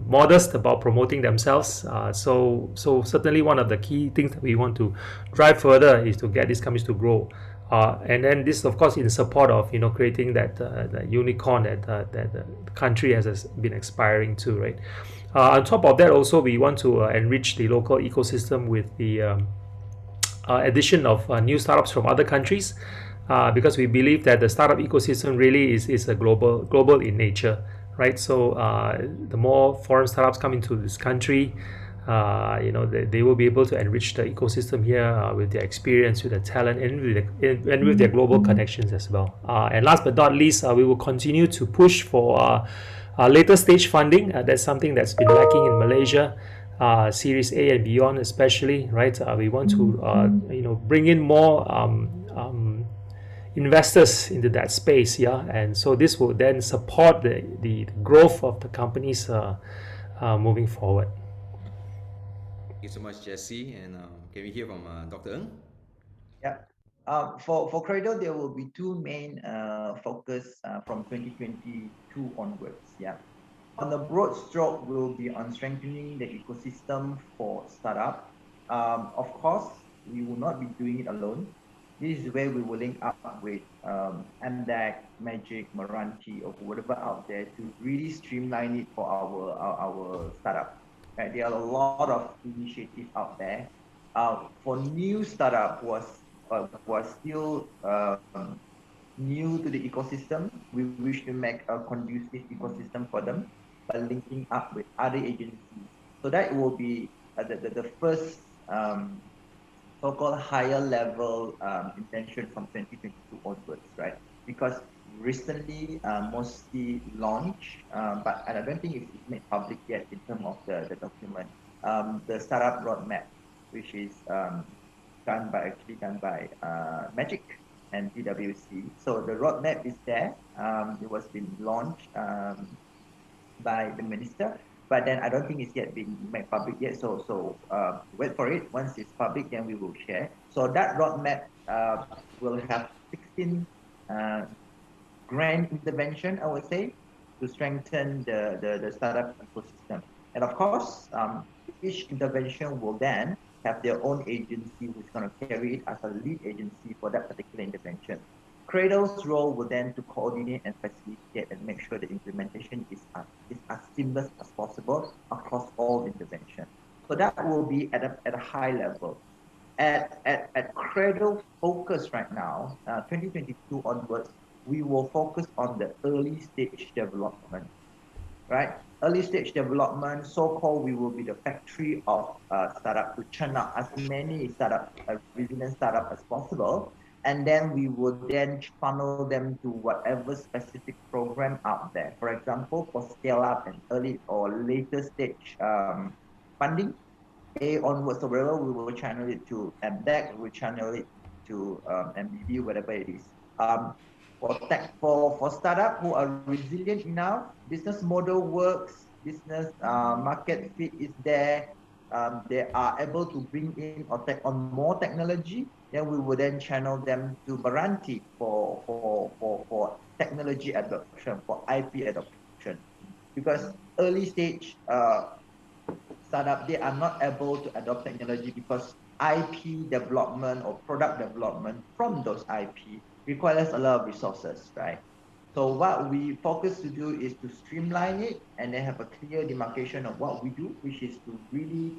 [SPEAKER 3] modest about promoting themselves, so certainly one of the key things that we want to drive further is to get these companies to grow. And then this, of course, in support of creating that unicorn that the country has been aspiring to, right? On top of that, also we want to enrich the local ecosystem with the addition of new startups from other countries, because we believe that the startup ecosystem really is a global in nature, right? So the more foreign startups come into this country, they will be able to enrich the ecosystem here with their experience, with the talent, and with their global connections as well. And last but not least, we will continue to push for later stage funding. That's something that's been lacking in Malaysia, Series A and beyond, especially, right? We want to bring in more investors into that space, and so this will then support the growth of the companies moving forward.
[SPEAKER 1] Thank you so much, Jesse. And can we hear from Dr. Ng?
[SPEAKER 5] Yeah. For Cradle, there will be two main focus from 2022 onwards. Yeah. On the broad stroke, will be on strengthening the ecosystem for startup. Of course, we will not be doing it alone. This is where we will link up with MDEC, Magic, Mranti, or whatever out there to really streamline it for our startup. Right? There are a lot of initiatives out there. For new startup was still new to the ecosystem. We wish to make a conducive ecosystem for them by linking up with other agencies. So that will be the first so-called higher level intention from 2022 onwards, right? Because recently mostly launched, but I don't think it's made public yet in terms of the document. The startup roadmap, which is done by Magic and PwC. So the roadmap is there. It was been launched by the minister, but then I don't think it's yet been made public yet. So wait for it. Once it's public, then we will share. So that roadmap will have 16 uh, grand intervention, I would say, to strengthen the startup ecosystem. And of course, each intervention will then have their own agency who's going to carry it as a lead agency for that particular intervention. Cradle's role will then to coordinate and facilitate and make sure the implementation is as seamless as possible across all interventions. So that will be at a high level. At Cradle focus right now, 2022 onwards, we will focus on the early stage development, right? Early stage development, so-called, we will be the factory of startup to churn out as many startup, resilient startup as possible. And then we will then funnel them to whatever specific program out there. For example, for scale up and early or later stage funding, A onwards or wherever, we will channel it to MDEC, we will channel it to MDB, whatever it is. For startup who are resilient enough, business model works, business market fit is there, they are able to bring in or take on more technology, then we will then channel them to Mranti for technology adoption, for IP adoption. Because early stage startup, they are not able to adopt technology because IP development or product development from those IP requires a lot of resources, right? So what we focus to do is to streamline it and then have a clear demarcation of what we do, which is to really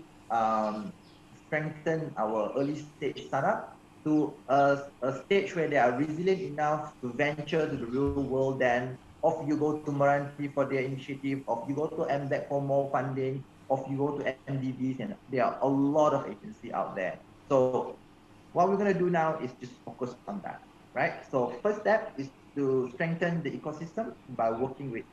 [SPEAKER 5] strengthen our early stage startup to a stage where they are resilient enough to venture to the real world. Then off you go to Mranti for their initiative, off you go to MDEC for more funding, off you go to MDBs, and there are a lot of agency out there. So what we're going to do now is just focus on that, right? So first step is to strengthen the ecosystem by working with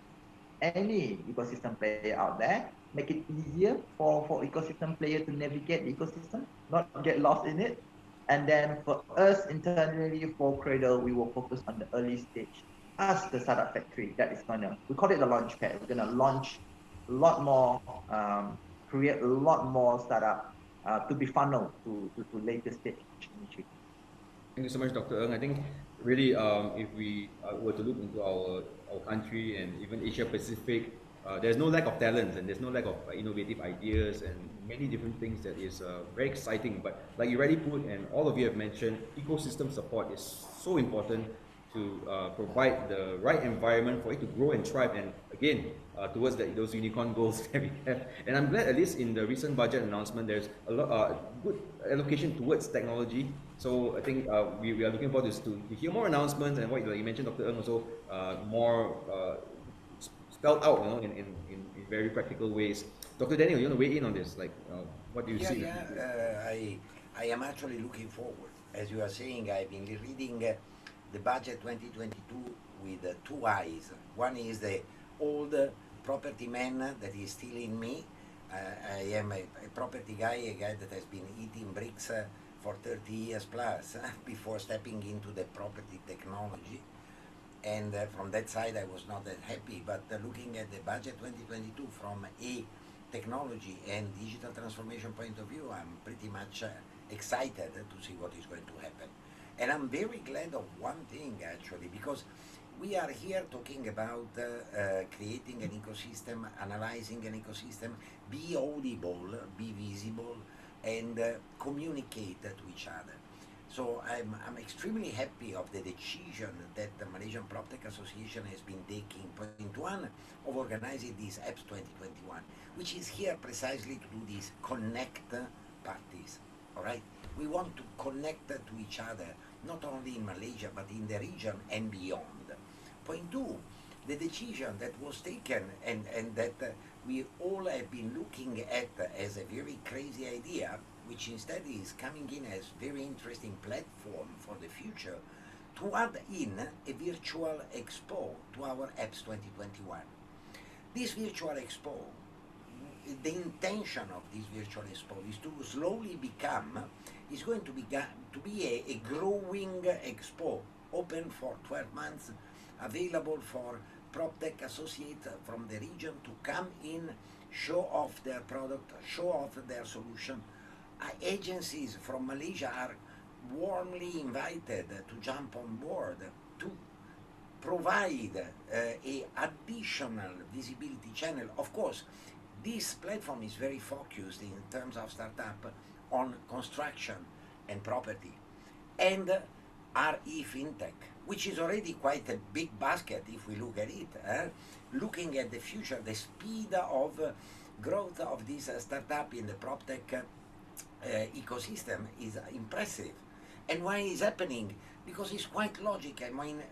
[SPEAKER 5] any ecosystem player out there, make it easier for ecosystem player to navigate the ecosystem, not get lost in it. And then for us internally for Cradle, we will focus on the early stage as the startup factory that is gonna, we call it the launch pad. We're gonna launch a lot more, create a lot more startup to be funneled to later stage initiatives.
[SPEAKER 1] Thank you so much, Dr. Ng. I think really, if we were to look into our country and even Asia Pacific, there's no lack of talent and there's no lack of innovative ideas and many different things that is very exciting. But like you already put, and all of you have mentioned, ecosystem support is so important to provide the right environment for it to grow and thrive. And again, towards those unicorn goals that we have. And I'm glad at least in the recent budget announcement, there's a lot good allocation towards technology. So I think we are looking forward to hear more announcements and what like you mentioned, Dr. Ng, also more spelled out, in very practical ways. Dr. Daniel, you want to weigh in on this? Like, what do you see?
[SPEAKER 4] I am actually looking forward. As you are saying, I've been reading the budget 2022 with two eyes. One is the old property man that is still in me. I am a property guy, a guy that has been eating bricks for 30 years plus before stepping into the property technology. And from that side, I was not that happy. But looking at the budget 2022 from a technology and digital transformation point of view, I'm pretty much excited to see what is going to happen. And I'm very glad of one thing, actually, because we are here talking about creating an ecosystem, analyzing an ecosystem, be audible, be visible, and communicate to each other. So I'm extremely happy of the decision that the Malaysian Proptech Association has been taking, point one, of organizing these apps 2021, which is here precisely to do this connect parties, all right? We want to connect to each other, not only in Malaysia, but in the region and beyond. Point two, the decision that was taken and that we all have been looking at as a very crazy idea, which instead is coming in as very interesting platform for the future, to add in a virtual expo to our apps 2021. This virtual expo, the intention of this virtual expo is to slowly become, is going to be a growing expo, open for 12 months, available for Proptech associates from the region to come in, show off their product, show off their solution. Agencies from Malaysia are warmly invited to jump on board to provide a additional visibility channel. Of course, this platform is very focused in terms of startup on construction and property and RE FinTech, which is already quite a big basket if we look at it. Looking at the future, the speed of growth of this startup in the PropTech ecosystem is impressive. And why is happening? Because it's quite logical. I mean,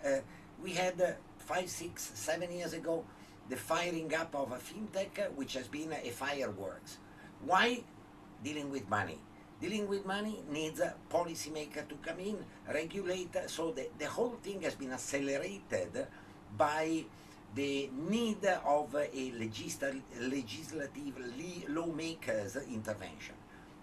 [SPEAKER 4] we had 5, 6, 7 years ago the firing up of a fintech, which has been a fireworks. Why? Dealing with money. Dealing with money needs a policymaker to come in, regulate, so the whole thing has been accelerated by the need of a legislative lawmakers intervention.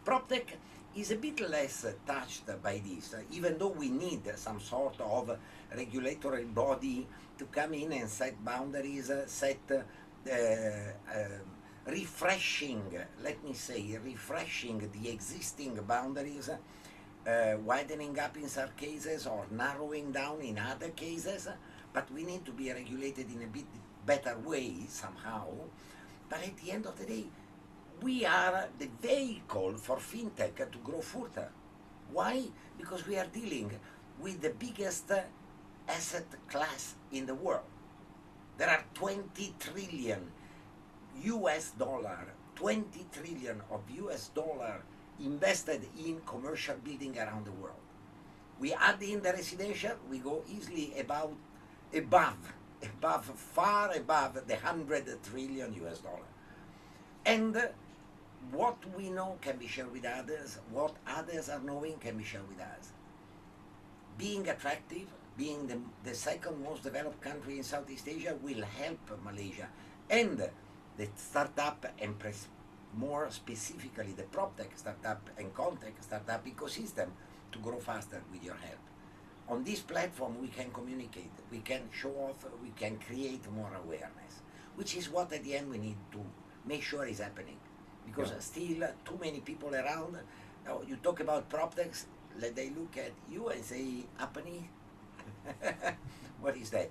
[SPEAKER 4] PropTech is a bit less touched by this, even though we need some sort of regulatory body to come in and set boundaries, refreshing, let me say, refreshing the existing boundaries, widening up in some cases or narrowing down in other cases, but we need to be regulated in a bit better way somehow. But at the end of the day, we are the vehicle for fintech to grow further. Why? Because we are dealing with the biggest asset class in the world. There are 20 trillion US dollar, 20 trillion of US dollar invested in commercial building around the world. We add in the residential, we go easily far above the 100 trillion US dollar. And what we know can be shared with others, what others are knowing can be shared with us. Being attractive, being the second most developed country in Southeast Asia will help Malaysia and the startup and more specifically the PropTech startup and Contech startup ecosystem to grow faster with your help. On this platform we can communicate, we can show off, we can create more awareness, which is what at the end we need to make sure is happening. Because still too many people around, you talk about PropTechs, they look at you and say, Apani? What is that?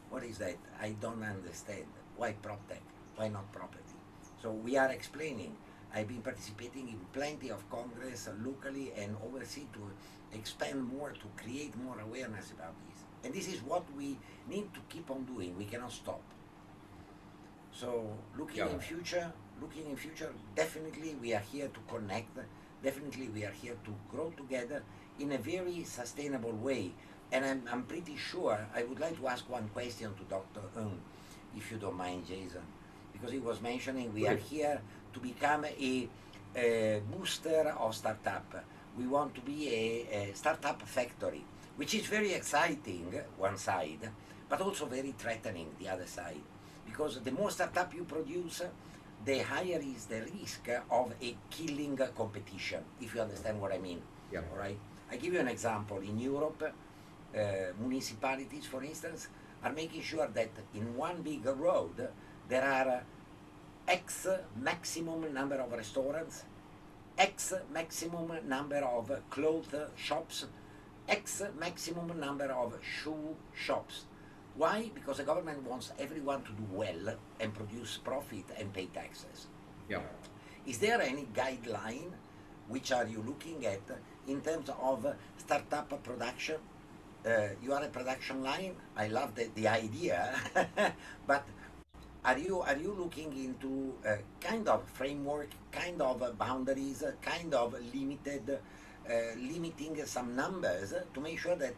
[SPEAKER 4] What is that? I don't understand. Why PropTech? Why not property? So we are explaining. I've been participating in plenty of congress locally and overseas to expand more, to create more awareness about this. And this is what we need to keep on doing. We cannot stop. So looking in future, definitely we are here to connect. Definitely we are here to grow together in a very sustainable way. And I'm pretty sure, I would like to ask one question to Dr. Ng, if you don't mind, Jason, because he was mentioning we are here to become a booster of startup. We want to be a startup factory, which is very exciting, one side, but also very threatening, the other side. Because the more startup you produce, the higher is the risk of a killing competition, if you understand what I mean.
[SPEAKER 1] Yeah.
[SPEAKER 4] All right? I give you an example. In Europe, municipalities, for instance, are making sure that in one big road, there are X maximum number of restaurants, X maximum number of clothes shops, X maximum number of shoe shops. Why? Because the government wants everyone to do well and produce profit and pay taxes.
[SPEAKER 1] Yeah.
[SPEAKER 4] Is there any guideline? Which are you looking at in terms of startup production? You are a production line. I love the idea, but are you looking into kind of framework, kind of boundaries, kind of limiting some numbers to make sure that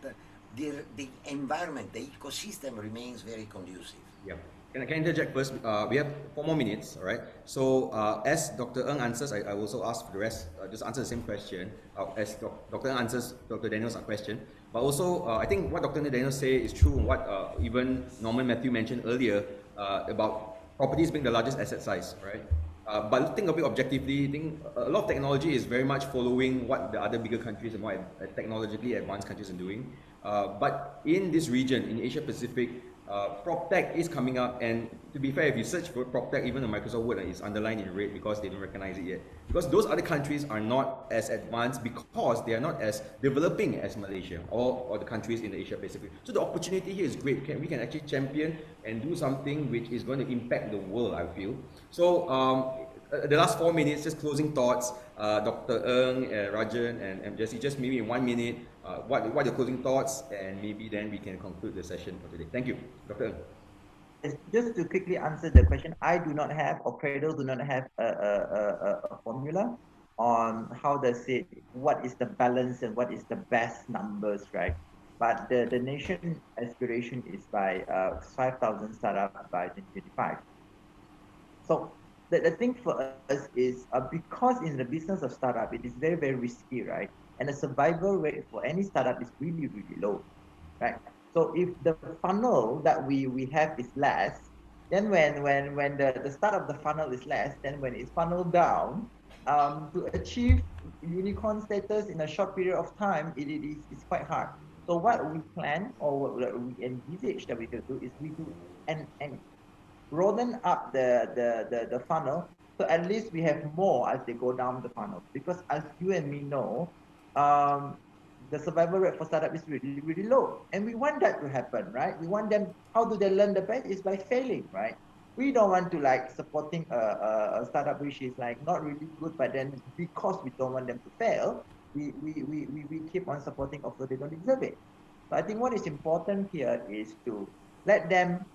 [SPEAKER 4] the environment, the ecosystem remains very conducive?
[SPEAKER 1] Yeah. Can I interject first? We have 4 more minutes, all right? So as Dr. Ng answers, I also ask for the rest, just answer the same question. As Dr. Ng answers Dr. Daniel's question. But also, I think what Dr. Daniel say is true, what even Norman Matthew mentioned earlier about properties being the largest asset size, right? But think of it objectively, I think a lot of technology is very much following what the other bigger countries and more technologically advanced countries are doing. But in this region, in Asia Pacific, Proptech is coming up, and to be fair, if you search for Proptech, even the Microsoft Word is underlined in red because they don't recognize it yet. Because those other countries are not as advanced because they are not as developing as Malaysia or the countries in the Asia Pacific. So the opportunity here is great. We can actually champion and do something which is going to impact the world, I feel. So the last 4 minutes, just closing thoughts. Dr. Ng, Rajen, and Jesse, just maybe in 1 minute, what are your closing thoughts, and maybe then we can conclude the session for today. Thank you, Dr. Ng.
[SPEAKER 5] Just to quickly answer the question, I do not have, or Cradle do not have a formula on how does it, what is the balance and what is the best numbers, right? But the nation aspiration is by 5,000 startup by 2025. So the thing for us is because in the business of startup, it is very, very risky, right? And the survival rate for any startup is really, really low, right? So if the funnel that we have is less, then when the start of the funnel is less, then when it's funneled down, to achieve unicorn status in a short period of time, it's quite hard. So what we plan or what we envisage that we could do is we do and broaden up the funnel, so at least we have more as they go down the funnel. Because as you and me know, the survival rate for startup is really, really low. And we want that to happen, right? We want them, how do they learn the best? Is by failing, right? We don't want to like supporting a startup which is like not really good, but then because we don't want them to fail, we keep on supporting although they don't deserve it. So I think what is important here is to let them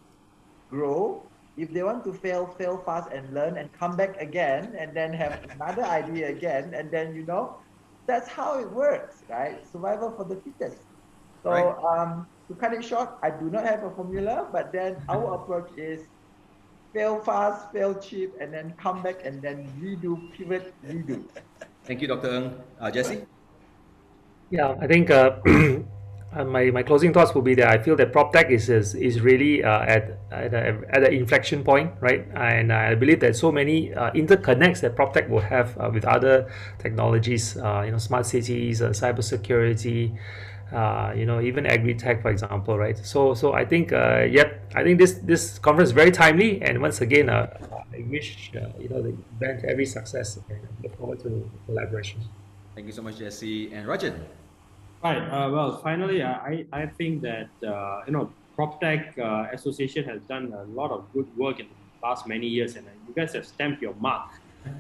[SPEAKER 5] grow. If they want to fail fast and learn and come back again and then have another idea again, and then, you know, that's how it works, right? Survival for the fittest. So
[SPEAKER 1] Right.
[SPEAKER 5] to cut it short, I do not have a formula, but then our approach is fail fast, fail cheap, and then come back and then redo, pivot, redo.
[SPEAKER 1] Thank you, Dr. Ng. Jesse?
[SPEAKER 3] Yeah, I think my closing thoughts will be that I feel that PropTech is really at an inflection point, right? And I believe that so many interconnects that PropTech will have with other technologies, smart cities, cybersecurity, even agri-tech, for example, right? So I think I think this conference is very timely, and once again, I wish the event every success, and look forward to collaboration.
[SPEAKER 1] Thank you so much, Jesse. And Rajen?
[SPEAKER 2] Right. Well, finally, I think that PropTech Association has done a lot of good work in the past many years, and you guys have stamped your mark,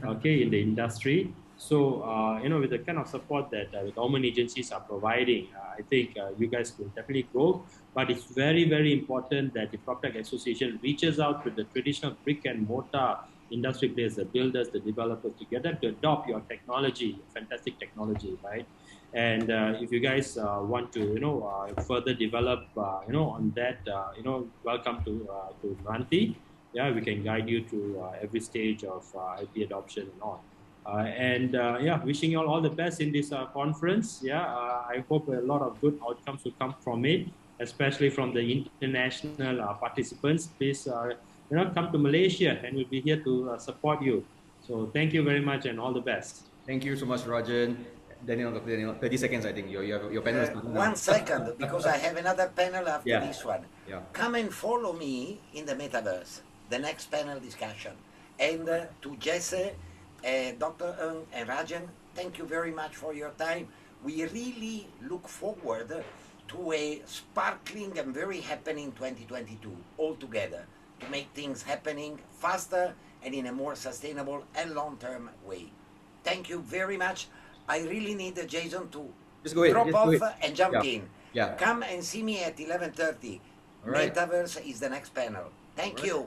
[SPEAKER 2] okay, in the industry. So with the kind of support that the government agencies are providing, I think you guys will definitely grow. But it's very, very important that the PropTech Association reaches out to the traditional brick and mortar industry players, the builders, the developers, to get them to adopt your technology, fantastic technology, right? And if you guys want to, further develop, on that, welcome to Mranti. Yeah, we can guide you to every stage of IP adoption and all. Wishing you all the best in this conference. Yeah, I hope a lot of good outcomes will come from it, especially from the international participants. Please, come to Malaysia, and we'll be here to support you. So thank you very much, and all the best.
[SPEAKER 1] Thank you so much, Rajen. Daniel, 30 seconds, I think. Your panel is
[SPEAKER 4] 1 second, because I have another panel after this one.
[SPEAKER 1] Yeah.
[SPEAKER 4] Come and follow me in the metaverse, the next panel discussion. And to Jesse, Dr. Ng and Rajen, thank you very much for your time. We really look forward to a sparkling and very happening 2022 all together to make things happening faster and in a more sustainable and long-term way. Thank you very much. I really need Jason to
[SPEAKER 1] Just go ahead.
[SPEAKER 4] drop
[SPEAKER 1] Just go
[SPEAKER 4] off
[SPEAKER 1] ahead.
[SPEAKER 4] and jump
[SPEAKER 1] Yeah.
[SPEAKER 4] in.
[SPEAKER 1] Yeah.
[SPEAKER 4] Come and see me at 11:30.
[SPEAKER 1] All right.
[SPEAKER 4] Metaverse is the next panel. Thank you.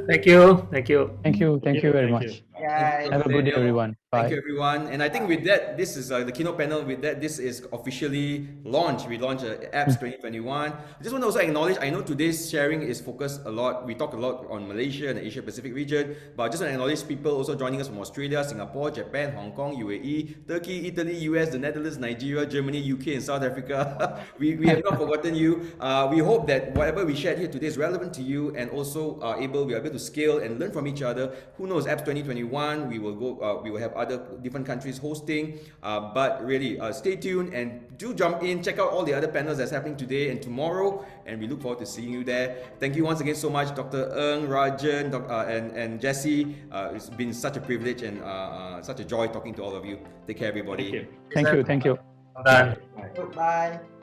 [SPEAKER 3] Thank you. Thank you.
[SPEAKER 6] Thank you very
[SPEAKER 2] Thank
[SPEAKER 6] much.
[SPEAKER 2] you.
[SPEAKER 5] Yeah.
[SPEAKER 6] Have a good day,
[SPEAKER 1] Daniel.
[SPEAKER 6] everyone.
[SPEAKER 1] Thank you,
[SPEAKER 6] Bye.
[SPEAKER 1] everyone. And I think with that, this is the keynote panel. With that, this is officially launched. We launched Apps 2021. I just want to also acknowledge, I know today's sharing is focused a lot. We talk a lot on Malaysia and the Asia Pacific region, but I just want to acknowledge people also joining us from Australia, Singapore, Japan, Hong Kong, UAE, Turkey, Italy, US, the Netherlands, Nigeria, Germany, UK, and South Africa. we have not forgotten you. We hope that whatever we shared here today is relevant to you and also we are able to scale and learn from each other. Who knows, Apps 2021, we will have other different countries hosting, but really stay tuned and do jump in, check out all the other panels that's happening today and tomorrow, and we look forward to seeing you there. Thank you once again so much, Dr. Ng, Rajen, and Jesse. It's been such a privilege and such a joy talking to all of you. Take care, everybody.
[SPEAKER 2] Thank you.
[SPEAKER 6] Thank you.
[SPEAKER 3] Done.
[SPEAKER 2] Bye.
[SPEAKER 5] Goodbye.